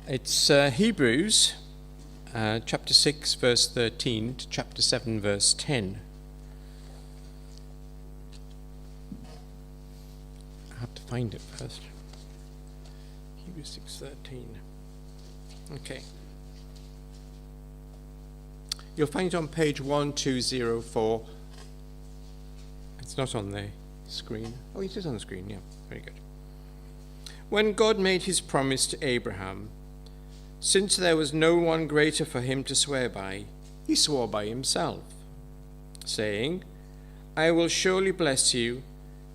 It's Hebrews chapter 6 verse 13 to chapter 7 verse 10. I have to find it first. Hebrews 6:13. Okay. You'll find it on page 1204. It's not on the screen. Oh, it is on the screen, yeah. Very good. When God made his promise to Abraham, since there was no one greater for him to swear by, he swore by himself, saying, I will surely bless you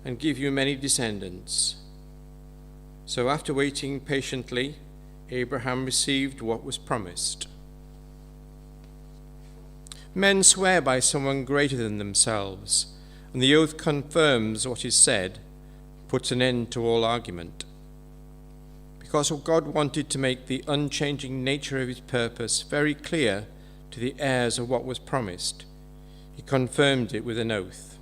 and give you many descendants. So after waiting patiently, Abraham received what was promised. Men swear by someone greater than themselves, and the oath confirms what is said, puts an end to all argument. Because God wanted to make the unchanging nature of his purpose very clear to the heirs of what was promised, he confirmed it with an oath.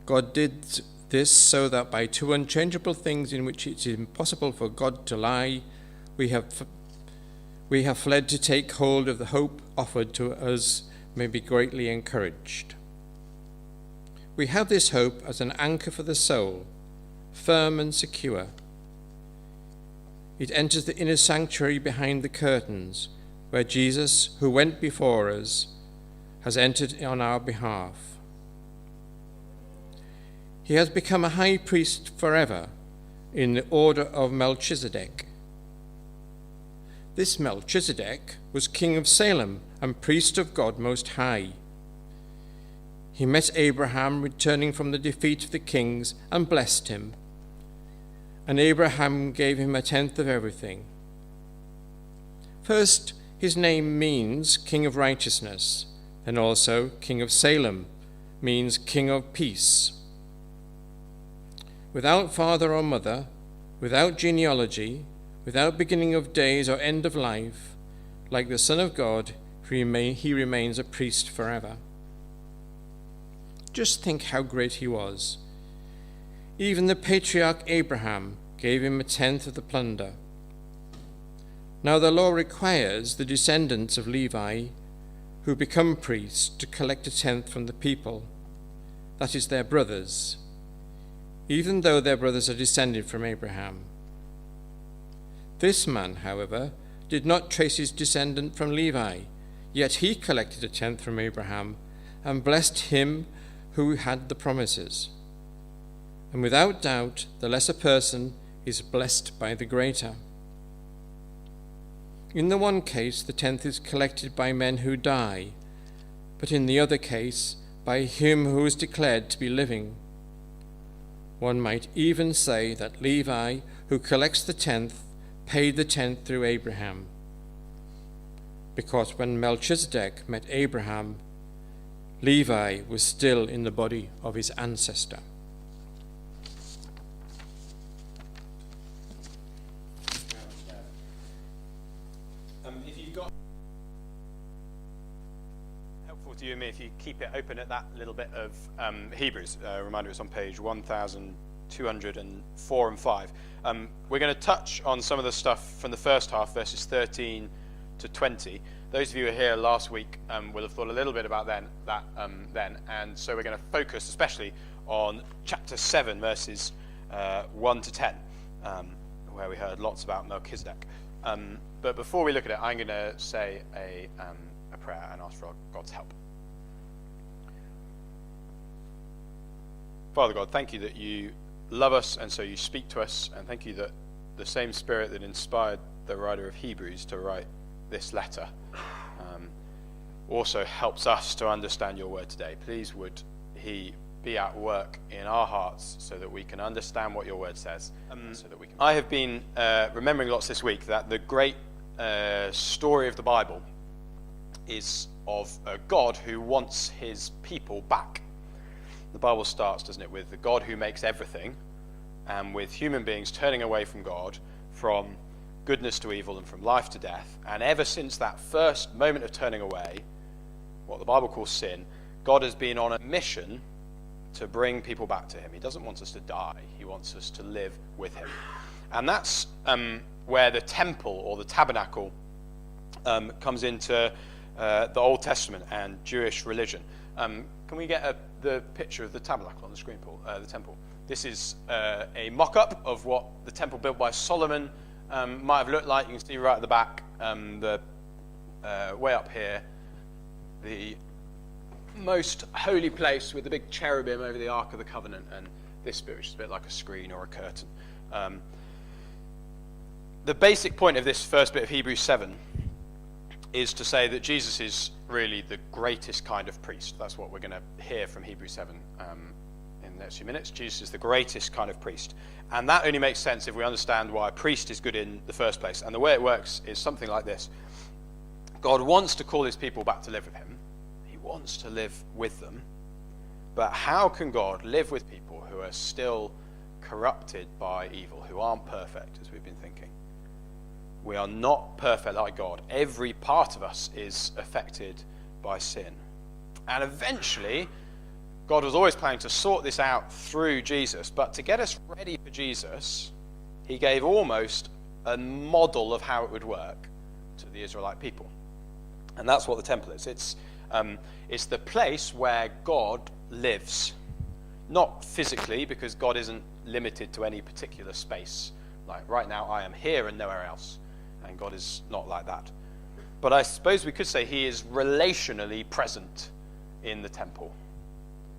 God did this so that by two unchangeable things in which it is impossible for God to lie, we have fled to take hold of the hope offered to us may be greatly encouraged. We have this hope as an anchor for the soul, firm and secure. It enters the inner sanctuary behind the curtains, where Jesus, who went before us, has entered on our behalf. He has become a high priest forever in the order of Melchizedek. This Melchizedek was king of Salem and priest of God Most High. He met Abraham returning from the defeat of the kings and blessed him. And Abraham gave him 1/10 of everything. First, his name means King of Righteousness, and also King of Salem means King of Peace. Without father or mother, without genealogy, without beginning of days or end of life, like the Son of God, he remains a priest forever. Just think how great he was. Even the patriarch Abraham gave him 1/10 of the plunder. Now the law requires the descendants of Levi who become priests to collect 1/10 from the people, that is their brothers, even though their brothers are descended from Abraham. This man, however, did not trace his descent from Levi, yet he collected 1/10 from Abraham and blessed him who had the promises. And without doubt, the lesser person is blessed by the greater. In the one case, the 1/10 is collected by men who die, but in the other case, by him who is declared to be living. One might even say that Levi, who collects the 1/10, paid the 1/10 through Abraham, because when Melchizedek met Abraham, Levi was still in the body of his ancestor. Helpful to you and me if you keep it open at that little bit of Hebrews. Reminder, it's on page 1204 and 5. We're going to touch on some of the stuff from the first half, verses 13 to 20. Those of you who were here last week will have thought a little bit about that then, and so we're going to focus especially on chapter 7, verses 1 to 10, where we heard lots about Melchizedek. But before we look at it, I'm going to say a prayer and ask for God's help. Father God, thank you that you love us and so you speak to us, and thank you that the same Spirit that inspired the writer of Hebrews to write this letter also helps us to understand your word today. Please would he be at work in our hearts so that we can understand what your word says. I have been remembering lots this week that the great story of the Bible is of a God who wants his people back. The Bible starts, doesn't it, with the God who makes everything, and with human beings turning away from God, from goodness to evil and from life to death. And ever since that first moment of turning away, what the Bible calls sin, God has been on a mission to bring people back to him. He doesn't want us to die. He wants us to live with him. And that's where the temple or the tabernacle comes into the Old Testament and Jewish religion. Can we get the picture of the tabernacle on the screen, Paul? The temple. This is a mock-up of what the temple built by Solomon might have looked like. You can see right at the back, way up here, the most holy place with the big cherubim over the Ark of the Covenant, and this bit, which is a bit like a screen or a curtain. The basic point of this first bit of Hebrews 7 is to say that Jesus is really the greatest kind of priest. That's what we're going to hear from Hebrews 7 in the next few minutes. Jesus is the greatest kind of priest. And that only makes sense if we understand why a priest is good in the first place. And the way it works is something like this. God wants to call his people back to live with him. He wants to live with them. But how can God live with people who are still corrupted by evil, who aren't perfect, as we've been thinking? We are not perfect like God. Every part of us is affected by sin. And eventually, God was always planning to sort this out through Jesus. But to get us ready for Jesus, he gave almost a model of how it would work to the Israelite people. And that's what the temple is. It's the place where God lives. Not physically, because God isn't limited to any particular space. Like right now, I am here and nowhere else. And God is not like that. But I suppose we could say he is relationally present in the temple.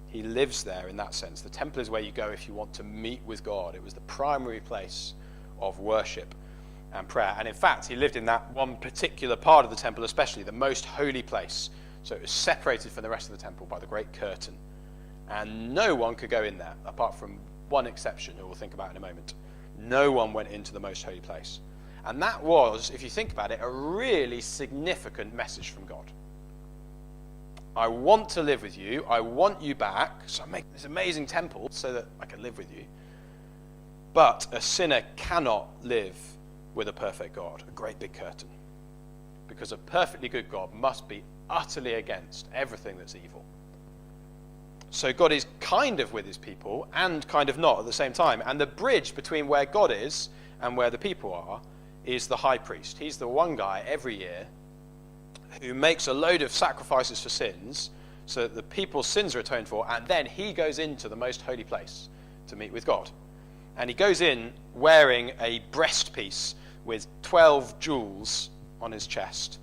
He lives there in that sense. The temple is where you go if you want to meet with God. It was the primary place of worship and prayer. And in fact, he lived in that one particular part of the temple, especially the most holy place. So it was separated from the rest of the temple by the great curtain. And no one could go in there, apart from one exception, who we'll think about in a moment. No one went into the most holy place. And that was, if you think about it, a really significant message from God. I want to live with you. I want you back. So I'm making this amazing temple so that I can live with you. But a sinner cannot live with a perfect God, a great big curtain. Because a perfectly good God must be utterly against everything that's evil. So God is kind of with his people and kind of not at the same time. And the bridge between where God is and where the people are is the high priest. He's the one guy every year who makes a load of sacrifices for sins so that the people's sins are atoned for, and then he goes into the most holy place to meet with God. And he goes in wearing a breastpiece with 12 jewels on his chest.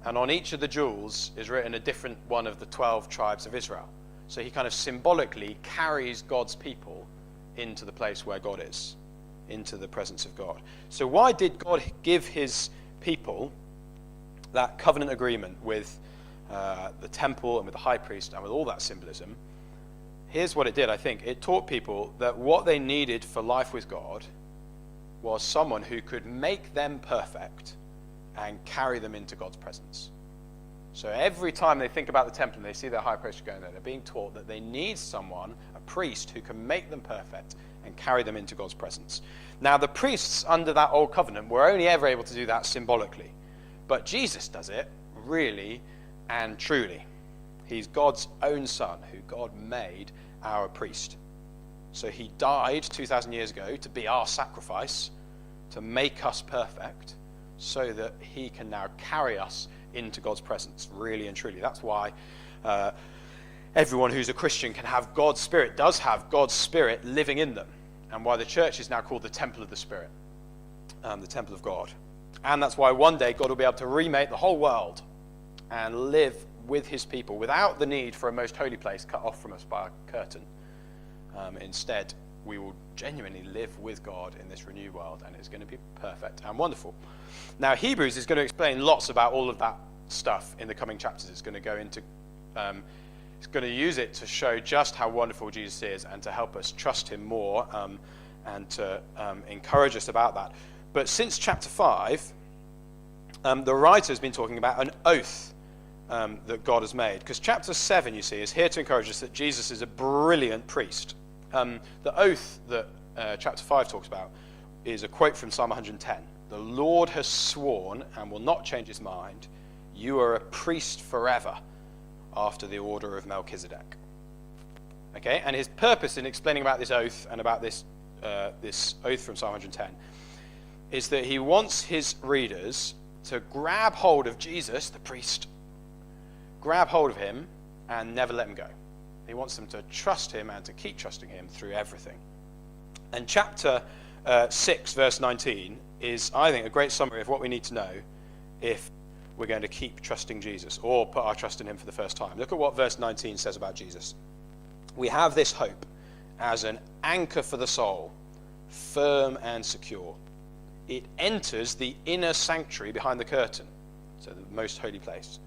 And on each of the jewels is written a different one of the 12 tribes of Israel. So he kind of symbolically carries God's people into the place where God is, into the presence of God. So why did God give his people that covenant agreement with the temple and with the high priest and with all that symbolism? Here's what it did, I think. It taught people that what they needed for life with God was someone who could make them perfect and carry them into God's presence. So every time they think about the temple and they see their high priest going there, they're being taught that they need someone, a priest, who can make them perfect and carry them into God's presence. Now, the priests under that old covenant were only ever able to do that symbolically. But Jesus does it really and truly. He's God's own son, who God made our priest. So he died 2,000 years ago to be our sacrifice, to make us perfect, so that he can now carry us into God's presence, really and truly. That's why everyone who's a Christian can have God's Spirit, does have God's Spirit living in them, and why the church is now called the temple of the Spirit, the temple of God. And that's why one day God will be able to remake the whole world and live with his people without the need for a most holy place cut off from us by a curtain. Instead, we will genuinely live with God in this renewed world, and it's going to be perfect and wonderful. Now, Hebrews is going to explain lots about all of that stuff in the coming chapters. It's going to go into, it's going to use it to show just how wonderful Jesus is and to help us trust him more and to encourage us about that. But since chapter 5, the writer has been talking about an oath that God has made. Because chapter 7, you see, is here to encourage us that Jesus is a brilliant priest. The oath that chapter 5 talks about is a quote from Psalm 110. The Lord has sworn and will not change his mind. You are a priest forever after the order of Melchizedek. Okay, and his purpose in explaining about this oath and about this oath from Psalm 110 is that he wants his readers to grab hold of Jesus, the priest, grab hold of him and never let him go. He wants them to trust him and to keep trusting him through everything. And chapter 6, verse 19 is, I think, a great summary of what we need to know if we're going to keep trusting Jesus or put our trust in him for the first time. Look at what verse 19 says about Jesus. We have this hope as an anchor for the soul, firm and secure. It enters the inner sanctuary behind the curtain, so the most holy place.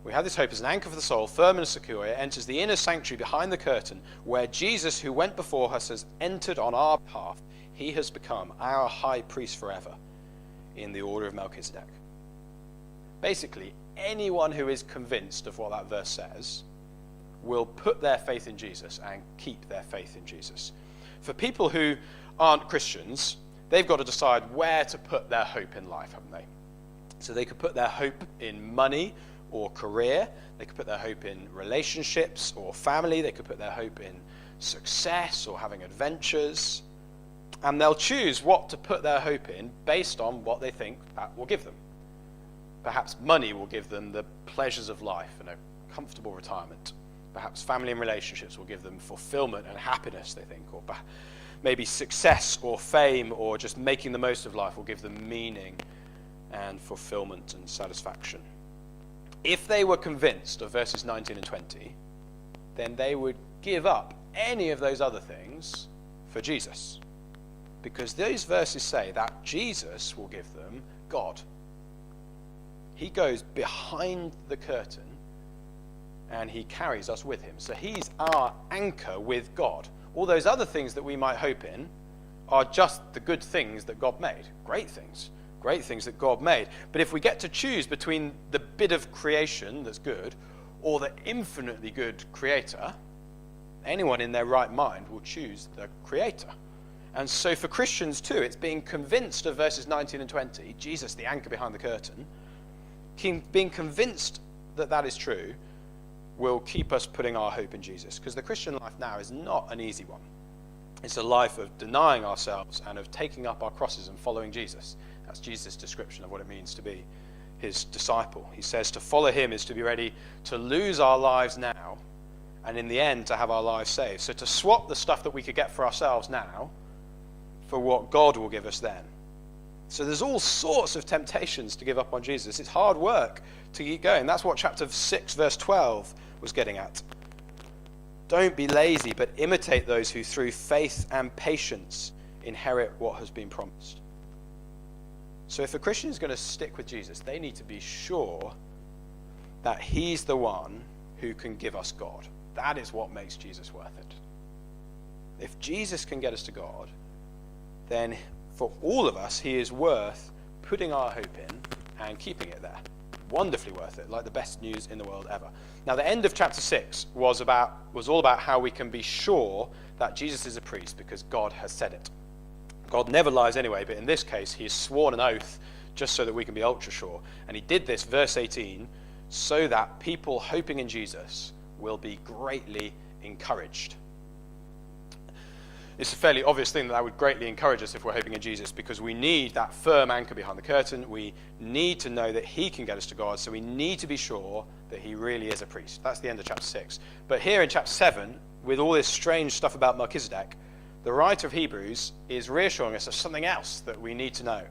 We have this hope as an anchor for the soul, firm and secure. It enters the inner sanctuary behind the curtain, where Jesus, who went before us, has entered on our behalf. He has become our high priest forever in the order of Melchizedek. Basically, anyone who is convinced of what that verse says will put their faith in Jesus and keep their faith in Jesus. For people who aren't Christians, they've got to decide where to put their hope in life, haven't they? So they could put their hope in money or career. They could put their hope in relationships or family. They could put their hope in success or having adventures. And they'll choose what to put their hope in based on what they think that will give them. Perhaps money will give them the pleasures of life and a comfortable retirement. Perhaps family and relationships will give them fulfillment and happiness, they think. Or maybe success or fame or just making the most of life will give them meaning and fulfillment and satisfaction. If they were convinced of verses 19 and 20, then they would give up any of those other things for Jesus. Because those verses say that Jesus will give them God. He goes behind the curtain and he carries us with him. So he's our anchor with God. All those other things that we might hope in are just the good things that God made. Great things that God made. But if we get to choose between the bit of creation that's good or the infinitely good creator, anyone in their right mind will choose the creator. And so for Christians too, it's being convinced of verses 19 and 20, Jesus, the anchor behind the curtain, being convinced that that is true will keep us putting our hope in Jesus. Because the Christian life now is not an easy one. It's a life of denying ourselves and of taking up our crosses and following Jesus. That's Jesus' description of what it means to be his disciple. He says to follow him is to be ready to lose our lives now and in the end to have our lives saved. So to swap the stuff that we could get for ourselves now for what God will give us then. So there's all sorts of temptations to give up on Jesus. It's hard work to keep going. That's what chapter 6, verse 12 was getting at. Don't be lazy, but imitate those who through faith and patience inherit what has been promised. So if a Christian is going to stick with Jesus, they need to be sure that he's the one who can give us God. That is what makes Jesus worth it. If Jesus can get us to God, then for all of us, he is worth putting our hope in and keeping it there. Wonderfully worth it, like the best news in the world ever. Now, the end of chapter 6 was all about how we can be sure that Jesus is a priest because God has said it. God never lies anyway, but in this case, he has sworn an oath just so that we can be ultra sure. And he did this, verse 18, so that people hoping in Jesus will be greatly encouraged. It's a fairly obvious thing that would greatly encourage us if we're hoping in Jesus, because we need that firm anchor behind the curtain. We need to know that he can get us to God, so we need to be sure that he really is a priest. That's the end of chapter 6. But here in chapter 7, with all this strange stuff about Melchizedek, the writer of Hebrews is reassuring us of something else that we need to know.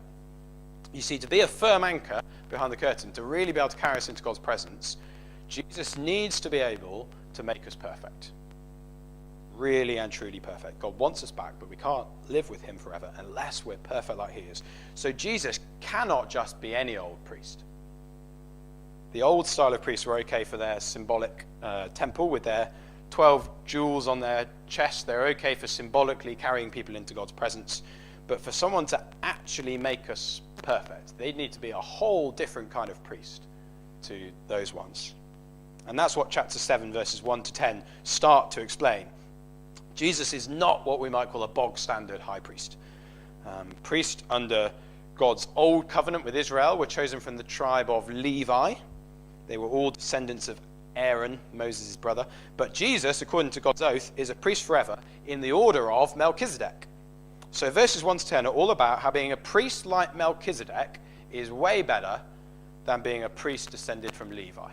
You see, to be a firm anchor behind the curtain, to really be able to carry us into God's presence, Jesus needs to be able to make us perfect. Really and truly perfect. God wants us back, but we can't live with him forever unless we're perfect like he is. So Jesus cannot just be any old priest. The old style of priests were okay for their symbolic temple with their 12 jewels on their chest. They're okay for symbolically carrying people into God's presence. But for someone to actually make us perfect, they'd need to be a whole different kind of priest to those ones. And that's what chapter 7, verses 1 to 10 start to explain. Jesus is not what we might call a bog standard high priest. Priest under God's old covenant with Israel were chosen from the tribe of Levi. They were all descendants of Aaron, Moses' brother. But Jesus, according to God's oath, is a priest forever in the order of Melchizedek. So verses 1 to 10 are all about how being a priest like Melchizedek is way better than being a priest descended from Levi.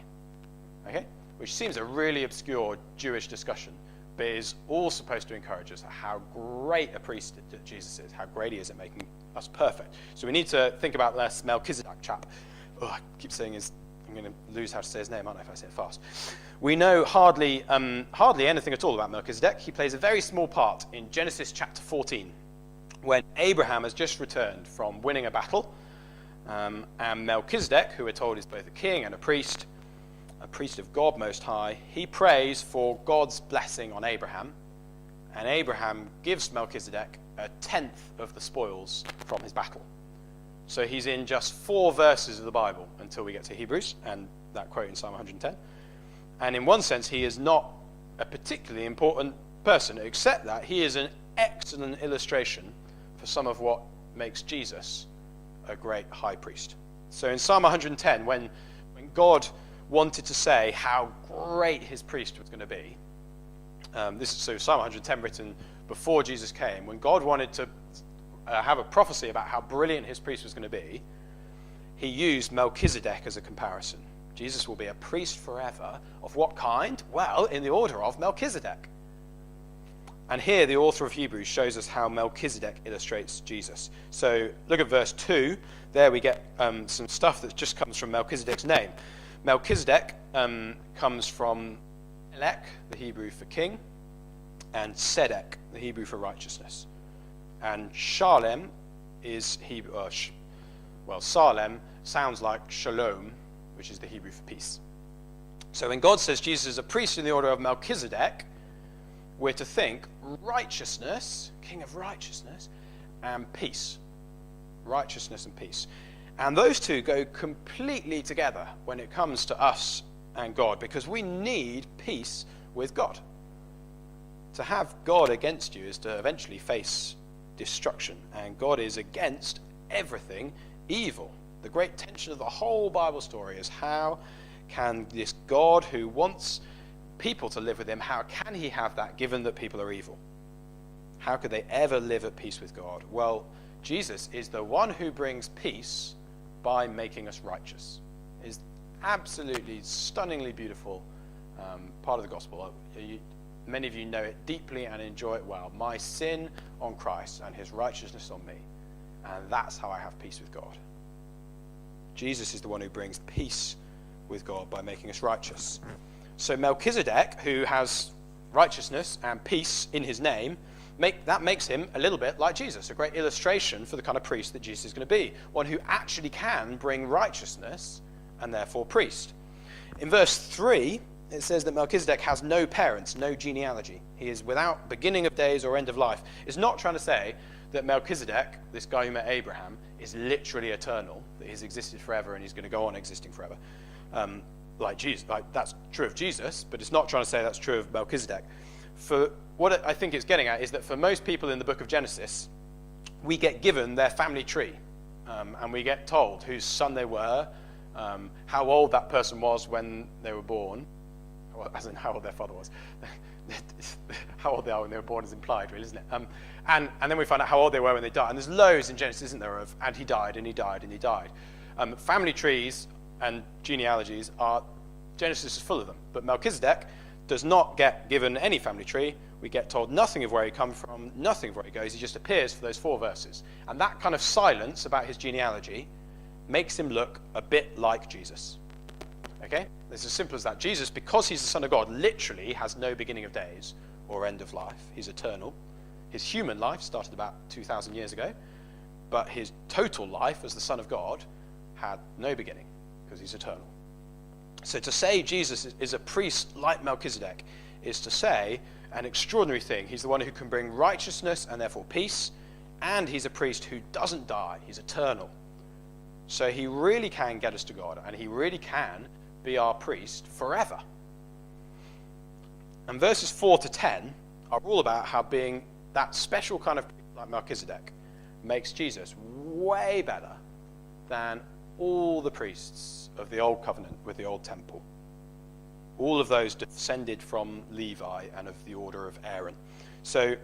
Okay? Which seems a really obscure Jewish discussion, but is all supposed to encourage us how great a priest that Jesus is, how great he is at making us perfect. So we need to think about this Melchizedek chap. Oh, I keep saying I'm going to lose how to say his name, aren't I, if I say it fast. We know hardly anything at all about Melchizedek. He plays a very small part in Genesis chapter 14, when Abraham has just returned from winning a battle, and Melchizedek, who we're told is both a king and a priest of God Most High, he prays for God's blessing on Abraham, and Abraham gives Melchizedek a tenth of the spoils from his battle. So he's in just 4 verses of the Bible until we get to Hebrews, and that quote in Psalm 110. And in one sense, he is not a particularly important person, except that he is an excellent illustration for some of what makes Jesus a great high priest. So in Psalm 110, when God wanted to say how great his priest was going to be, Psalm 110 written before Jesus came, when God wanted to have a prophecy about how brilliant his priest was going to be, he used Melchizedek as a comparison. Jesus will be a priest forever. Of what kind? Well, in the order of Melchizedek. And here the author of Hebrews shows us how Melchizedek illustrates Jesus. So look at verse 2. There we get some stuff that just comes from Melchizedek's name. Melchizedek comes from Elek, the Hebrew for king, and Sedek, the Hebrew for righteousness. And Shalem is Hebrew. Salem sounds like Shalom, which is the Hebrew for peace. So when God says Jesus is a priest in the order of Melchizedek, we're to think righteousness, king of righteousness, and peace. Righteousness and peace. And those two go completely together when it comes to us and God, because we need peace with God. To have God against you is to eventually face destruction, and God is against everything evil. The great tension of the whole Bible story is how can this God who wants people to live with him, how can he have that given that people are evil? How could they ever live at peace with God? Well, Jesus is the one who brings peace by making us righteous. It's absolutely stunningly beautiful part of the gospel. Many of you know it deeply and enjoy it well. My sin on Christ and his righteousness on me. And that's how I have peace with God. Jesus is the one who brings peace with God by making us righteous. So Melchizedek, who has righteousness and peace in his name, that makes him a little bit like Jesus, a great illustration for the kind of priest that Jesus is going to be, one who actually can bring righteousness and therefore priest. In verse 3, it says that Melchizedek has no parents, no genealogy. He is without beginning of days or end of life. It's not trying to say that Melchizedek, this guy who met Abraham, is literally eternal, that he's existed forever and he's going to go on existing forever. Like Jesus, that's true of Jesus, but it's not trying to say that's true of Melchizedek. For what I think it's getting at is that for most people in the book of Genesis, we get given their family tree, and we get told whose son they were, how old that person was when they were born, as in how old their father was. How old they are when they were born is implied, really, isn't it? And then we find out how old they were when they died. And there's loads in Genesis, isn't there, of and he died, and he died, and he died. Family trees and genealogies Genesis is full of them. But Melchizedek does not get given any family tree. We get told nothing of where he comes from, nothing of where he goes. He just appears for those 4 verses. And that kind of silence about his genealogy makes him look a bit like Jesus. Okay? It's as simple as that. Jesus, because he's the Son of God, literally has no beginning of days or end of life. He's eternal. His human life started about 2,000 years ago, but his total life as the Son of God had no beginning because he's eternal. So to say Jesus is a priest like Melchizedek is to say an extraordinary thing. He's the one who can bring righteousness and therefore peace, and he's a priest who doesn't die. He's eternal. So he really can get us to God, and he really can be our priest forever. And verses 4 to 10 are all about how being that special kind of priest like Melchizedek makes Jesus way better than all the priests of the old covenant with the old temple. All of those descended from Levi and of the order of Aaron. So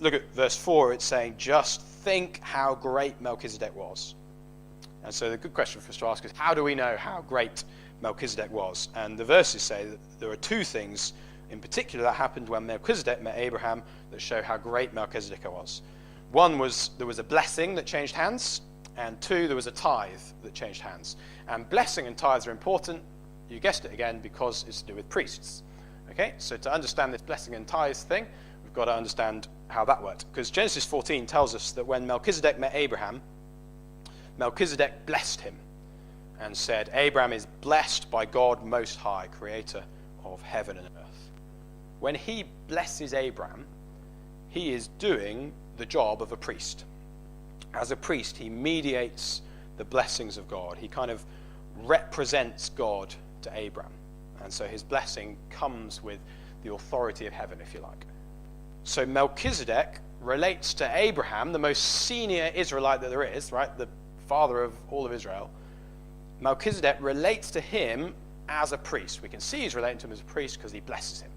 look at verse 4. It's saying, just think how great Melchizedek was. And so the good question for us to ask is, how do we know how great Melchizedek was? And the verses say that there are two things in particular that happened when Melchizedek met Abraham that show how great Melchizedek was. One was there was a blessing that changed hands, and two, there was a tithe that changed hands. And blessing and tithes are important, you guessed it again, because it's to do with priests. Okay, so to understand this blessing and tithes thing, we've got to understand how that worked. Because Genesis 14 tells us that when Melchizedek met Abraham, Melchizedek blessed him and said, Abraham is blessed by God Most High, creator of heaven and earth. When he blesses Abraham, he is doing the job of a priest. As a priest, he mediates the blessings of God. He kind of represents God to Abraham. And so his blessing comes with the authority of heaven, if you like. So Melchizedek relates to Abraham, the most senior Israelite that there is, right? The father of all of Israel. Melchizedek relates to him as a priest. We can see he's relating to him as a priest because he blesses him.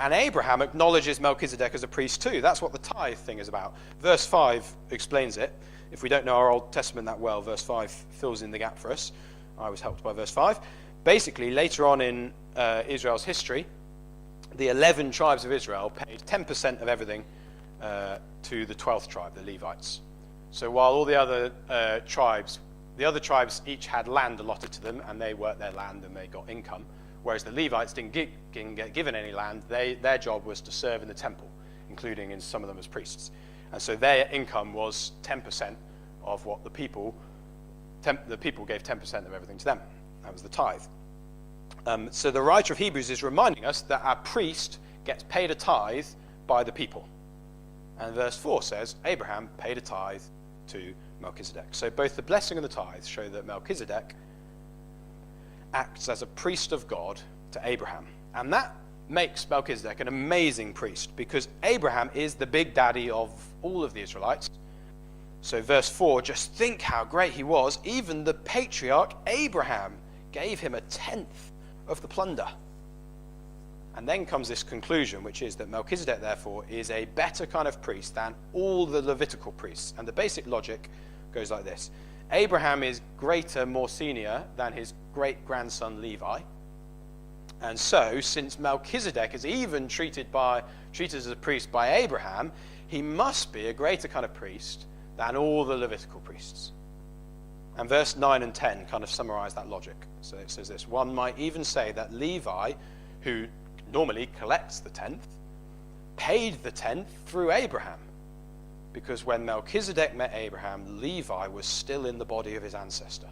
And Abraham acknowledges Melchizedek as a priest too. That's what the tithe thing is about. Verse 5 explains it. If we don't know our Old Testament that well, verse 5 fills in the gap for us. I was helped by verse 5. Basically, later on in Israel's history, the 11 tribes of Israel paid 10% of everything to the 12th tribe, the Levites. So while all the other tribes each had land allotted to them, and they worked their land and they got income, whereas the Levites didn't get given any land, their job was to serve in the temple, including in some of them as priests. And so their income was 10% of what the people gave 10% of everything to them. That was the tithe. So the writer of Hebrews is reminding us that our priest gets paid a tithe by the people. And verse 4 says, Abraham paid a tithe to Melchizedek. So both the blessing and the tithe show that Melchizedek acts as a priest of God to Abraham. And that makes Melchizedek an amazing priest, because Abraham is the big daddy of all of the Israelites. So verse 4, just think how great he was. Even the patriarch Abraham gave him a tenth of the plunder. And then comes this conclusion, which is that Melchizedek, therefore, is a better kind of priest than all the Levitical priests. And the basic logic goes like this. Abraham is greater, more senior than his great-grandson Levi. And so, since Melchizedek is even treated as a priest by Abraham, he must be a greater kind of priest than all the Levitical priests. And verse 9 and 10 kind of summarize that logic. So it says this, one might even say that Levi, who normally collects the tenth, paid the tenth through Abraham. Because when Melchizedek met Abraham, Levi was still in the body of his ancestor.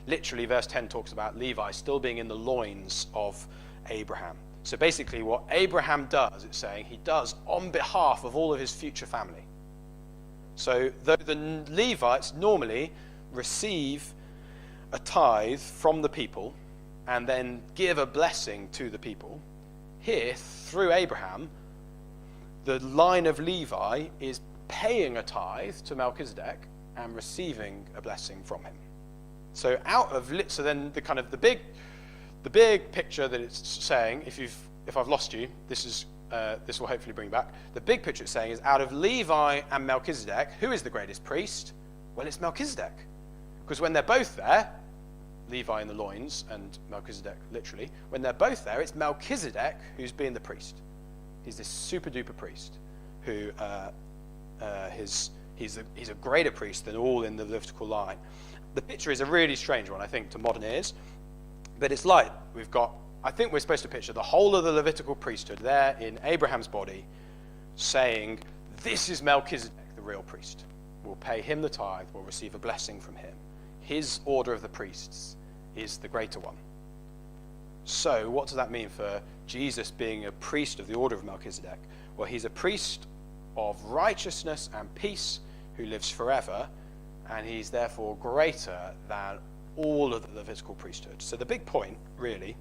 Literally, verse 10 talks about Levi still being in the loins of Abraham. So basically what Abraham does, it's saying, he does on behalf of all of his future family. So though the Levites normally receive a tithe from the people and then give a blessing to the people, here, through Abraham, the line of Levi is paying a tithe to Melchizedek and receiving a blessing from him. So then the big picture that it's saying, if I've lost you, this will hopefully bring back. The big picture it's saying is, out of Levi and Melchizedek, who is the greatest priest? Well, it's Melchizedek. Because when they're both there, Levi in the loins and Melchizedek literally, when they're both there, it's Melchizedek who's being the priest. He's this super duper priest who he's a greater priest than all in the Levitical line. The picture is a really strange one, I think, to modern ears, but it's like I think we're supposed to picture the whole of the Levitical priesthood there in Abraham's body saying, this is Melchizedek, the real priest. We'll pay him the tithe, we'll receive a blessing from him. His order of the priests is the greater one. So what does that mean for Jesus being a priest of the order of Melchizedek? Well, he's a priest of righteousness and peace who lives forever, and he's therefore greater than all of the Levitical priesthood. So the big point, really,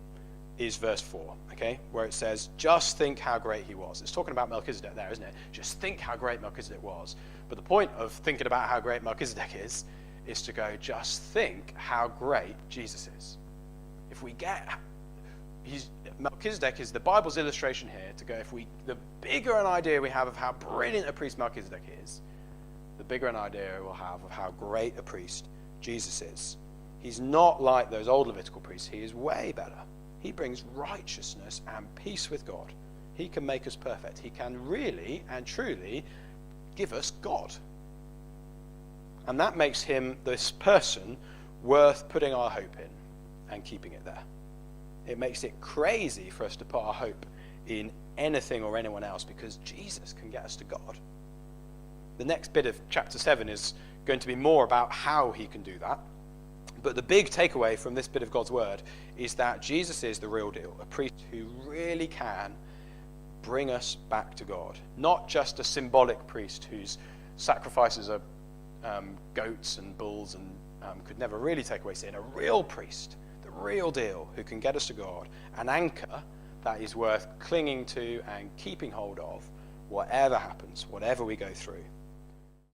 is verse 4, okay, where it says, just think how great he was. It's talking about Melchizedek there, isn't it? Just think how great Melchizedek was. But the point of thinking about how great Melchizedek is to go, just think how great Jesus is. If we get Melchizedek is the Bible's illustration here to go, the bigger an idea we have of how brilliant a priest Melchizedek is, the bigger an idea we'll have of how great a priest Jesus is. He's not like those old Levitical priests. He is way better. He brings righteousness and peace with God. He can make us perfect. He can really and truly give us God. And that makes him, this person, worth putting our hope in and keeping it there. It makes it crazy for us to put our hope in anything or anyone else, because Jesus can get us to God. The next bit of chapter 7 is going to be more about how he can do that. But the big takeaway from this bit of God's word is that Jesus is the real deal, a priest who really can bring us back to God. Not just a symbolic priest whose sacrifices are goats and bulls and could never really take away sin. A real priest, the real deal, who can get us to God. An anchor that is worth clinging to and keeping hold of, whatever happens, whatever we go through.